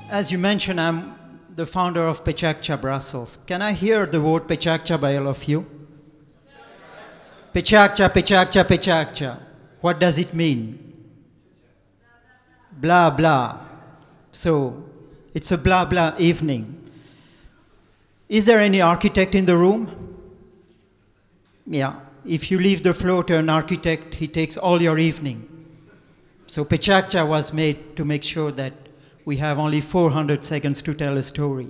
As you mentioned, I'm the founder of Pechakcha Brussels. Can I hear the word Pechakcha by all of you? Pechakcha, Pechakcha, Pechakcha. What does it mean? Blah, blah. So, it's a blah, blah evening. Is there any architect in the room? Yeah. If you leave the floor to an architect, he takes all your evening. So Pechakcha was made to make sure that we have only 400 seconds to tell a story.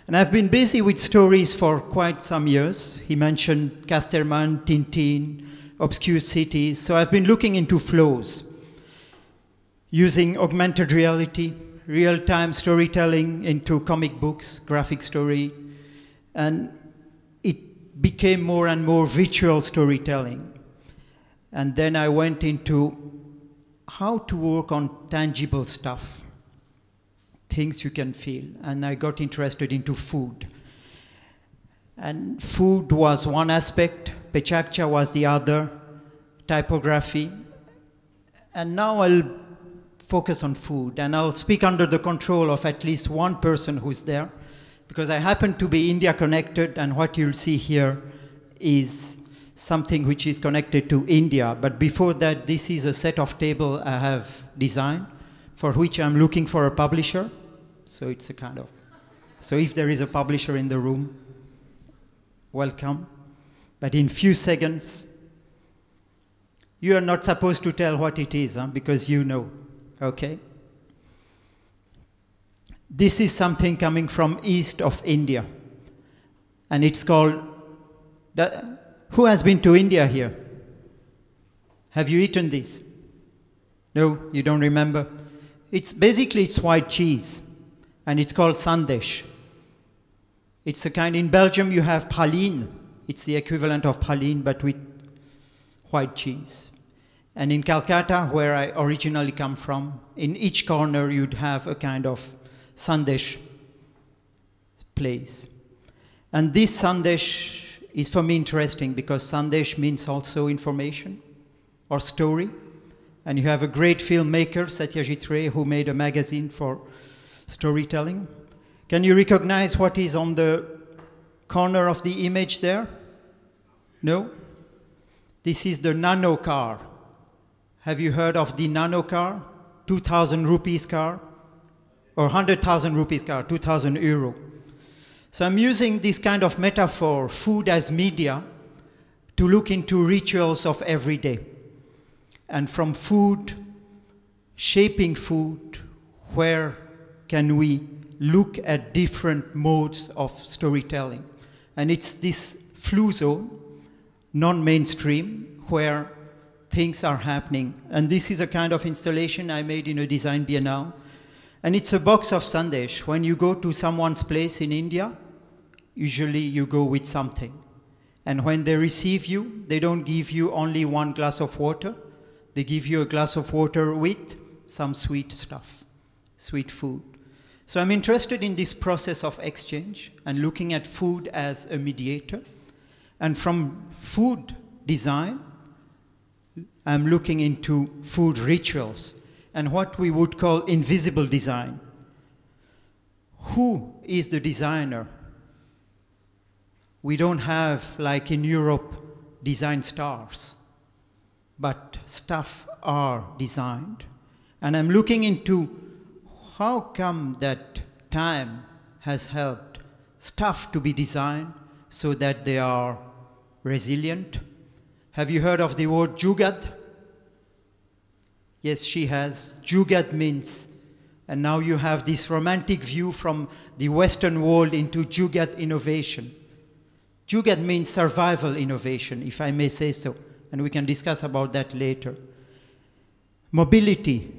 And I've been busy with stories for quite some years. He mentioned Casterman, Tintin, obscure cities. So I've been looking into flows, using augmented reality, real-time storytelling into comic books, graphic story, and it became more and more virtual storytelling. And then I went into how to work on tangible stuff, things you can feel, and I got interested into food. And food was one aspect, Pechakcha was the other, typography, and now I'll focus on food, and I'll speak under the control of at least one person who's there, because I happen to be India connected, and what you'll see here is something which is connected to India. But before that, this is a set of table I have designed, for which I'm looking for a publisher. So it's a kind of, so if there is a publisher in the room, welcome. But in few seconds, you are not supposed to tell what it is, because you know, okay? This is something coming from east of India, and it's called, who has been to India here? Have you eaten this? No, you don't remember? It's basically, it's white cheese, and it's called sandesh. It's a kind, in Belgium you have praline. It's the equivalent of praline, but with white cheese. And in Calcutta, where I originally come from, in each corner you'd have a kind of sandesh place. And this sandesh is for me interesting because sandesh means also information or story. And you have a great filmmaker, Satyajit Ray, who made a magazine for storytelling. Can you recognize what is on the corner of the image there? No? This is the nano car. Have you heard of the nano car? 2,000 rupees car? Or 100,000 rupees car, 2,000 euro. So I'm using this kind of metaphor, food as media, to look into rituals of every day. And from food, shaping food, where can we look at different modes of storytelling? And it's this flu zone, non-mainstream, where things are happening. And this is a kind of installation I made in a design biennale. And it's a box of sandesh. When you go to someone's place in India, usually you go with something. And when they receive you, they don't give you only one glass of water. They give you a glass of water with some sweet stuff, sweet food. So I'm interested in this process of exchange and looking at food as a mediator. And from food design, I'm looking into food rituals and what we would call invisible design. Who is the designer? We don't have, like in Europe, design stars, but stuff are designed. And I'm looking into how come that time has helped stuff to be designed so that they are resilient. Have you heard of the word Jugaad? Yes, she has. Jugaad means, and now you have this romantic view from the Western world into Jugaad innovation. Jugaad means survival innovation, if I may say so, and we can discuss about that later. Mobility,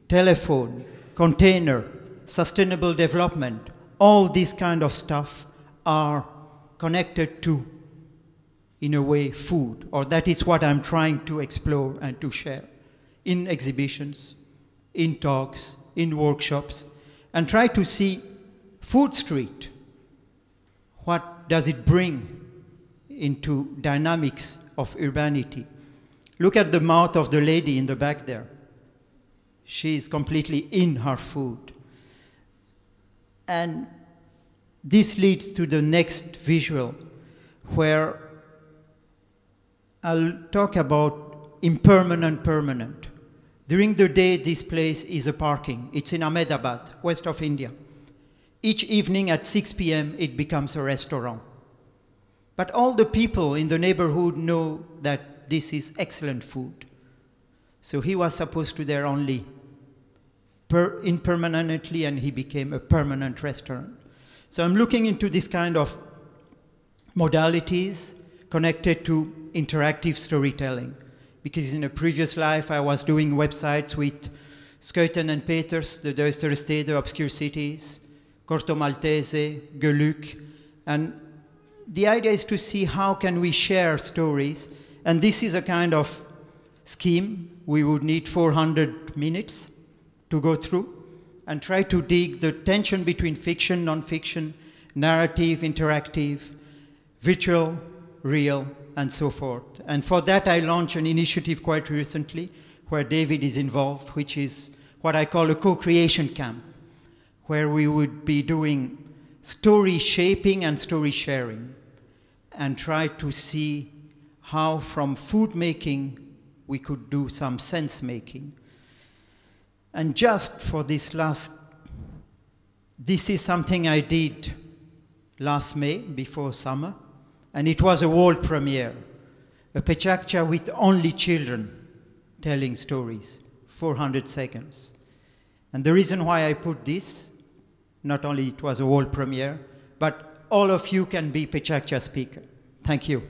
telephone, container, sustainable development, all this kind of stuff are connected to, in a way, food, or that is what I'm trying to explore and to share in exhibitions, in talks, in workshops, and try to see food street. What does it bring into dynamics of urbanity. Look at the mouth of the lady in the back there. She is completely in her food. And this leads to the next visual, where I'll talk about impermanent permanent. During the day, this place is a parking. It's in Ahmedabad, west of India. Each evening at 6 p.m., it becomes a restaurant. But all the people in the neighborhood know that this is excellent food. So he was supposed to there only impermanently, and he became a permanent restaurant. So I'm looking into this kind of modalities connected to interactive storytelling. Because in a previous life, I was doing websites with Scheuten and Peters, the Duistere Steden, Obscure Cities, Corto Maltese, Geluk. And the idea is to see how can we share stories. And this is a kind of scheme. We would need 400 minutes to go through and try to dig the tension between fiction, non-fiction, narrative, interactive, virtual, real, and so forth. And for that, I launched an initiative quite recently where David is involved, which is what I call a co-creation camp, where we would be doing story shaping and story sharing and try to see how from food making we could do some sense making. And just for this is something I did last May, before summer, and it was a world premiere. A pechakcha with only children telling stories, 400 seconds. And the reason why I put this, not only it was a world premiere, but all of you can be pechakcha speaker. Thank you.